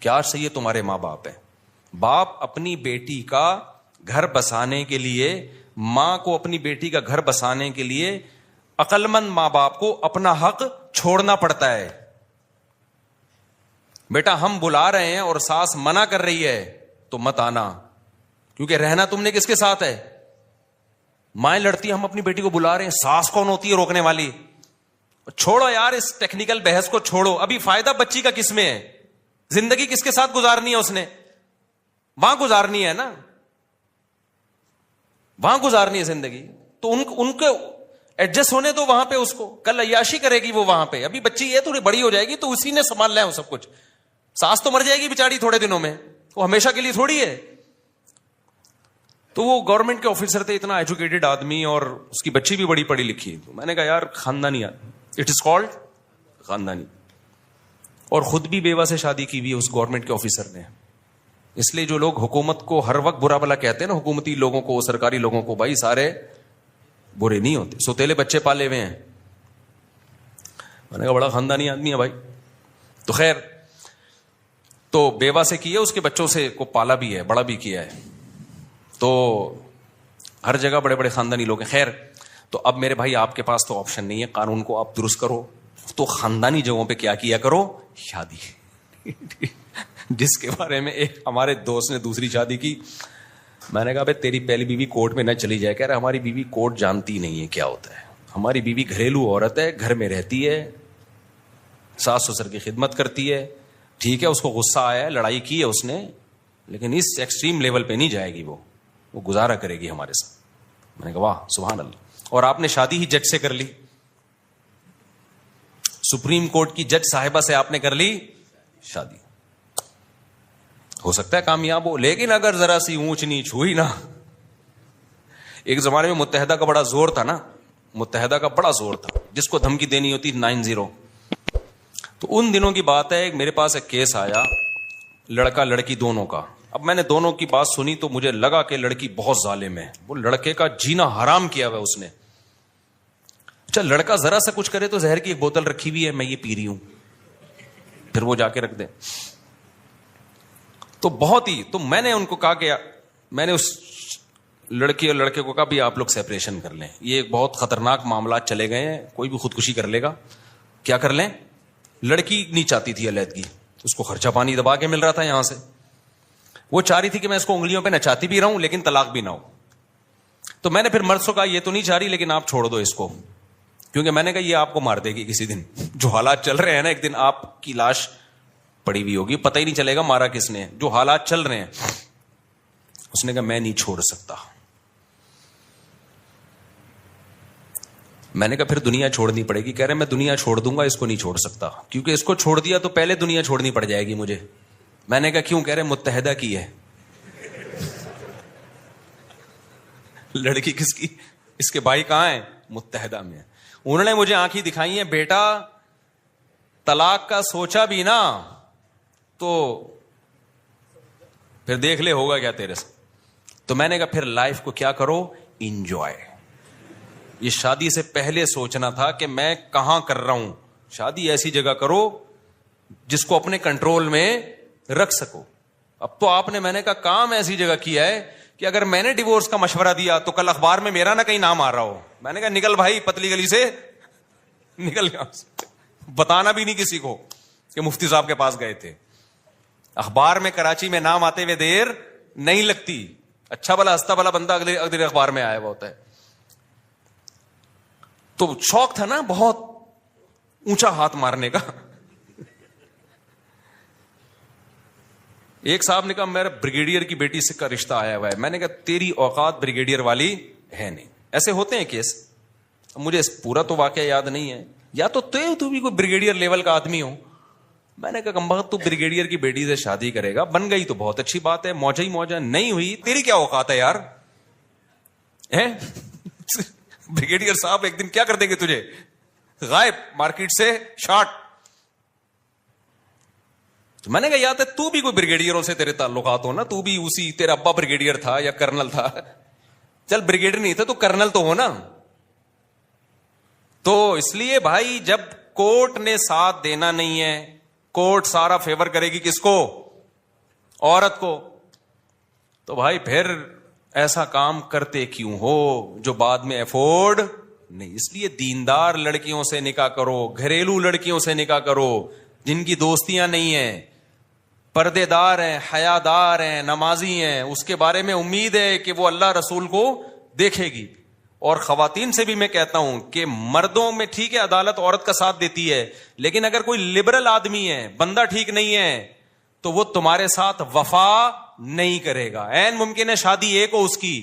کیا صحیح ہے تمہارے ماں باپ ہیں, باپ اپنی بیٹی کا گھر بسانے کے لیے, ماں کو اپنی بیٹی کا گھر بسانے کے لیے عقل مند ماں باپ کو اپنا حق چھوڑنا پڑتا ہے. بیٹا ہم بلا رہے ہیں اور ساس منع کر رہی ہے تو مت آنا, کیونکہ رہنا تم نے کس کے ساتھ ہے, مائیں لڑتی, ہم اپنی بیٹی کو بلا رہے ہیں, ساس کون ہوتی ہے روکنے والی؟ چھوڑو یار اس ٹیکنیکل بحث کو چھوڑو, ابھی فائدہ بچی کا کس میں ہے, زندگی کس کے ساتھ گزارنی ہے, اس نے وہاں گزارنی ہے نا, وہاں گزارنی ہے زندگی. تو ان کے ایڈجسٹ ہونے تو وہاں پہ, اس کو کل عیاشی کرے گی وہ وہاں پہ, ابھی بچی ہے تھوڑی بڑی ہو جائے گی تو اسی نے سنبھال لیا وہ سب کچھ. ساس تو مر جائے گی بیچاری تھوڑے دنوں میں, وہ ہمیشہ کے لیے تھوڑی ہے. تو وہ گورنمنٹ کے آفیسر تھے, اتنا ایجوکیٹڈ آدمی, اور اس کی بچی بھی بڑی پڑھی لکھی. تو میں نے کہا یار خاندانی, اٹ از کالڈ خاندانی, اور خود بھی بیوہ سے شادی کی ہوئی ہے اس گورنمنٹ کے آفیسر نے. اس لیے جو لوگ حکومت کو ہر وقت برا بلا کہتے ہیں نا, حکومتی لوگوں کو, سرکاری لوگوں کو, بھائی سارے برے نہیں ہوتے, سوتیلے بچے پالے ہوئے ہیں, میں نے کہا بڑا خاندانی آدمی ہے بھائی. تو خیر تو بیوہ سے کی ہے, اس کے بچوں سے کو پالا بھی ہے, بڑا بھی کیا ہے. تو ہر جگہ بڑے بڑے خاندانی لوگ ہیں. خیر تو اب میرے بھائی آپ کے پاس تو آپشن نہیں ہے, قانون کو آپ درست کرو. تو خاندانی جگہوں پہ کیا کیا کرو, شادی. جس کے بارے میں ایک ہمارے دوست نے دوسری شادی کی. میں نے کہا بھائی تیری پہلی بیوی کورٹ میں نہ چلی جائے. کہہ رہا ہماری بیوی کورٹ جانتی نہیں ہے کیا ہوتا ہے. ہماری بیوی گھریلو عورت ہے, گھر میں رہتی ہے, ساس سسر کی خدمت کرتی ہے. ٹھیک ہے اس کو غصہ آیا ہے, لڑائی کی ہے اس نے, لیکن اس ایکسٹریم لیول پہ نہیں جائے گی. وہ گزارا کرے گی ہمارے ساتھ. میں نے کہا واہ سبحان اللہ. اور آپ نے شادی ہی جج سے کر لی, سپریم کورٹ کی جج صاحبہ سے آپ نے کر لی شادی. ہو سکتا ہے کامیاب ہو, لیکن اگر ذرا سی اونچ نیچ ہوئی نا. ایک زمانے میں متحدہ کا بڑا زور تھا نا, متحدہ کا بڑا زور تھا, جس کو دھمکی دینی ہوتی 90. تو ان دنوں کی بات ہے, میرے پاس ایک کیس آیا لڑکا لڑکی دونوں کا. اب میں نے دونوں کی بات سنی تو مجھے لگا کہ لڑکی بہت ظالم ہے, وہ لڑکے کا جینا حرام کیا ہوا اس نے. اچھا لڑکا ذرا سا کچھ کرے تو زہر کی ایک بوتل رکھی ہوئی ہے, میں یہ پی رہی ہوں, پھر وہ جا کے رکھ دے. تو بہت ہی, تو میں نے ان کو کہا کہ میں نے اس لڑکی اور لڑکے کو کہا بھی آپ لوگ سیپریشن کر لیں, یہ ایک بہت خطرناک معاملات چلے گئے ہیں, کوئی بھی خودکشی کر لے گا. کیا کر لیں؟ لڑکی نہیں چاہتی تھی علیحدگی, اس کو خرچہ پانی دبا کے مل رہا تھا یہاں سے. وہ چاہ رہی تھی کہ میں اس کو انگلیوں پہ نچاتی بھی رہوں لیکن طلاق بھی نہ ہو. تو میں نے پھر مرد سے کہا یہ تو نہیں چاہ رہی لیکن آپ چھوڑ دو اس کو, کیونکہ میں نے کہا یہ آپ کو مار دے گی کسی دن. جو حالات چل رہے ہیں نا, ایک دن آپ کی لاش پڑی ہوئی ہوگی, پتہ ہی نہیں چلے گا مارا کس نے. جو حالات چل رہے ہیں. اس نے کہا میں نہیں چھوڑ سکتا. میں نے کہا پھر دنیا چھوڑنی پڑے گی. کہہ رہے میں دنیا چھوڑ دوں گا, اس کو نہیں چھوڑ سکتا, کیونکہ اس کو چھوڑ دیا تو پہلے دنیا چھوڑنی پڑ جائے گی مجھے. میں نے کہا کیوں؟ کہہ رہے متحدہ کی ہے. لڑکی کس کی؟ اس کے بھائی کہاں ہیں؟ متحدہ میں. انہوں نے مجھے آنکھیں دکھائی ہیں, بیٹا طلاق کا سوچا بھی نا تو پھر دیکھ لے ہوگا کیا تیرے سے. تو میں نے کہا پھر لائف کو کیا کرو, انجوائے. یہ شادی سے پہلے سوچنا تھا کہ میں کہاں کر رہا ہوں. شادی ایسی جگہ کرو جس کو اپنے کنٹرول میں رکھ سکو. اب تو آپ نے, میں نے کہا کام ایسی جگہ کیا ہے کہ اگر میں نے ڈیورس کا مشورہ دیا تو کل اخبار میں میرا نہ کہیں نام آ رہا ہو. میں نے کہا نکل بھائی پتلی گلی سے نکل گیا, بتانا بھی نہیں کسی کو کہ مفتی صاحب کے پاس گئے تھے. اخبار میں کراچی میں نام آتے ہوئے دیر نہیں لگتی. اچھا بلا ہستا بلا بندہ اگلے اخبار میں آیا ہوا ہوتا ہے. تو شوق تھا نا بہت اونچا ہاتھ مارنے کا. ایک صاحب نے کہا میرا بریگیڈیئر کی بیٹی سے کا رشتہ آیا ہوا ہے. میں نے کہا تیری اوقات بریگیڈیئر والی ہے نہیں. ایسے ہوتے ہیں کیس. مجھے پورا تو واقعہ یاد نہیں ہے, یا تو بھی کوئی بریگیڈیئر لیول کا آدمی ہو. میں نے کہا کمبخت تو بریگیڈیئر کی بیٹی سے شادی کرے گا, بن گئی تو بہت اچھی بات ہے, موجہ ہی موجہ, نہیں ہوئی تیری کیا اوقات ہے یار. بریگیڈیئر صاحب ایک دن کیا کر دیں گے تجھے, غائب, مارکیٹ سے شارٹ. میں نے کہا یاد ہے تو بھی کوئی بریگیڈیئروں سے تیرے تعلقات ہو نا, تو بھی اسی, تیرا ابا بریگیڈیئر تھا یا کرنل تھا. چل بریگیڈیئر نہیں تھا تو کرنل تو ہو نا. تو اس لیے بھائی جب کورٹ نے ساتھ دینا نہیں ہے, کورٹ سارا فیور کرے گی کس کو, عورت کو, تو بھائی پھر ایسا کام کرتے کیوں ہو جو بعد میں افورڈ نہیں. اس لیے دیندار لڑکیوں سے نکاح کرو, گھریلو لڑکیوں سے نکاح کرو جن کی دوستیاں نہیں ہیں, پردے دار ہیں, حیا دار ہیں, نمازی ہیں. اس کے بارے میں امید ہے کہ وہ اللہ رسول کو دیکھے گی. اور خواتین سے بھی میں کہتا ہوں کہ مردوں میں ٹھیک ہے عدالت عورت کا ساتھ دیتی ہے, لیکن اگر کوئی لبرل آدمی ہے, بندہ ٹھیک نہیں ہے, تو وہ تمہارے ساتھ وفا نہیں کرے گا. عین ممکن ہے شادی ایک ہو اس کی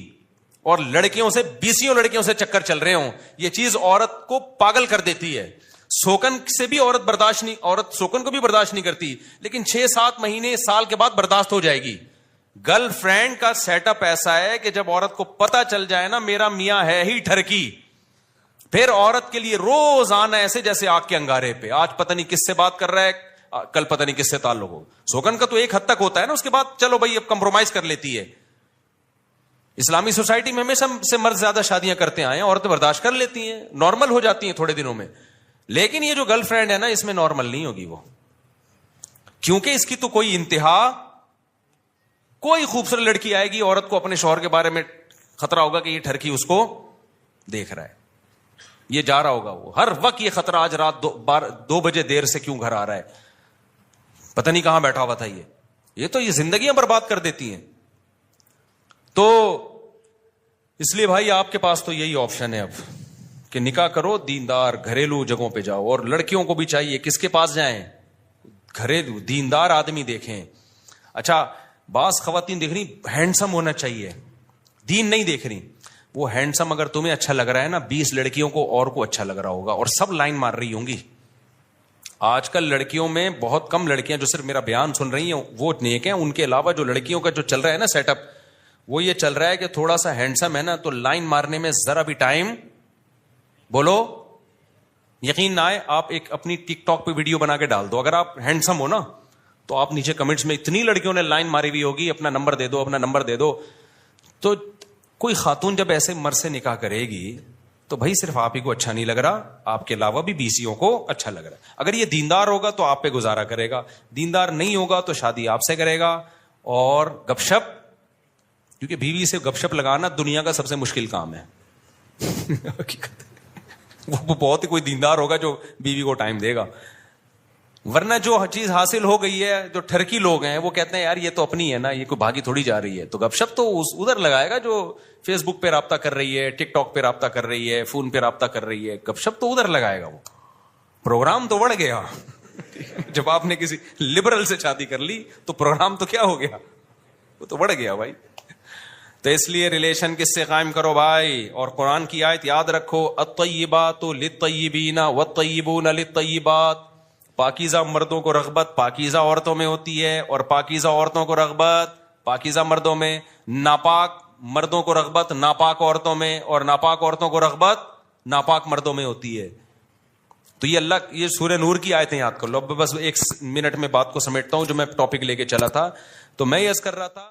اور لڑکیوں سے 20 لڑکیوں سے چکر چل رہے ہوں. یہ چیز عورت کو پاگل کر دیتی ہے. سوکن سے بھی عورت برداشت نہیں, عورت سوکن کو بھی برداشت نہیں کرتی, لیکن 6-7 مہینے سال کے بعد برداشت ہو جائے گی. گرل فرینڈ کا سیٹ اپ ایسا ہے کہ جب عورت کو پتا چل جائے نا میرا میاں ہے ہی ٹھرکی, پھر عورت کے لیے روز آنا ایسے جیسے آگ کے انگارے پہ. آج پتہ نہیں کس سے بات کر رہا ہے, کل پتہ نہیں کس سے تعلق ہو. سوکن کا تو ایک حد تک ہوتا ہے نا, اس کے بعد چلو بھائی اب کمپرومائز کر لیتی ہے. اسلامی سوسائٹی میں ہمیشہ سے مرد زیادہ شادیاں کرتے آئے ہیں, عورتیں برداشت کر لیتی ہیں, نارمل ہو جاتی ہیں تھوڑے دنوں میں. لیکن یہ جو گرل فرینڈ ہے نا اس میں نارمل نہیں ہوگی وہ, کیونکہ اس کی تو کوئی انتہا, کوئی خوبصورت لڑکی آئے گی, عورت کو اپنے شوہر کے بارے میں خطرہ ہوگا کہ یہ ٹھرکی اس کو دیکھ رہا ہے, یہ جا رہا ہوگا, وہ ہر وقت یہ خطرہ, آج رات 2 بجے دیر سے کیوں گھر آ رہا ہے, پتہ نہیں کہاں بیٹھا ہوا تھا یہ تو یہ زندگیاں برباد کر دیتی ہیں. تو اس لیے بھائی آپ کے پاس تو یہی آپشن ہے اب کہ نکاح کرو, دیندار گھریلو جگہوں پہ جاؤ, اور لڑکیوں کو بھی چاہیے کس کے پاس جائیں, گھریلو دیندار آدمی دیکھیں. اچھا بعض خواتین دیکھ رہی ہینڈسم ہونا چاہیے, دین نہیں دیکھ رہی, وہ ہینڈسم اگر تمہیں اچھا لگ رہا ہے نا 20 لڑکیوں کو اور کو اچھا لگ رہا ہوگا, اور سب لائن مار رہی ہوں گی. آج کل لڑکیوں میں بہت کم لڑکیاں جو صرف میرا بیان سن رہی ہیں وہ نیک ہیں, ان کے علاوہ جو لڑکیوں کا جو چل رہا ہے نا سیٹ اپ, وہ یہ چل رہا ہے کہ تھوڑا سا ہینڈسم ہے نا تو لائن مارنے میں ذرا بھی ٹائم, بولو یقین نہ آئے, آپ ایک اپنی ٹک ٹاک پہ ویڈیو بنا کے ڈال دو, اگر آپ ہینڈسم ہو نا تو آپ نیچے کمنٹس میں اتنی لڑکیوں نے لائن ماری ہوئی ہوگی, اپنا نمبر دے دو, اپنا نمبر دے دو. تو کوئی خاتون جب ایسے مرد سے نکاح کرے گی تو بھائی صرف آپ ہی کو اچھا نہیں لگ رہا, آپ کے علاوہ بھی بیسیوں کو اچھا لگ رہا ہے. اگر یہ دیندار ہوگا تو آپ پہ گزارا کرے گا, دیندار نہیں ہوگا تو شادی آپ سے کرے گا. اور گپ شپ, کیونکہ بیوی سے گپ شپ لگانا دنیا کا سب سے مشکل کام ہے. وہ بہت ہی کوئی دیندار ہوگا جو بیوی کو ٹائم دے گا, ورنہ جو چیز حاصل ہو گئی ہے, جو ٹھرکی لوگ ہیں وہ کہتے ہیں یار یہ تو اپنی ہے نا, یہ کوئی بھاگی تھوڑی جا رہی ہے. تو گپ شپ تو ادھر لگائے گا جو فیس بک پہ رابطہ کر رہی ہے, ٹک ٹاک پہ رابطہ کر رہی ہے, فون پہ رابطہ کر رہی ہے, گپ شپ تو ادھر لگائے گا. وہ پروگرام تو بڑھ گیا. جب آپ نے کسی لبرل سے شادی کر لی تو پروگرام تو کیا ہو گیا, وہ تو بڑھ گیا بھائی. تو اس لیے ریلیشن کس سے قائم کرو بھائی, اور قرآن کی آیت یاد رکھو, الطیبات للطیبین والطیبون للطیبات. پاکیزہ مردوں کو رغبت پاکیزہ عورتوں میں ہوتی ہے, اور پاکیزہ عورتوں کو رغبت پاکیزہ مردوں میں. ناپاک مردوں کو رغبت ناپاک عورتوں میں, اور ناپاک عورتوں کو رغبت ناپاک مردوں میں ہوتی ہے. تو یہ اللہ, یہ سورہ نور کی آیتیں یاد کر لو. اب بس 1 منٹ میں بات کو سمیٹتا ہوں جو میں ٹاپک لے کے چلا تھا. تو میں یہ عرض کر رہا تھا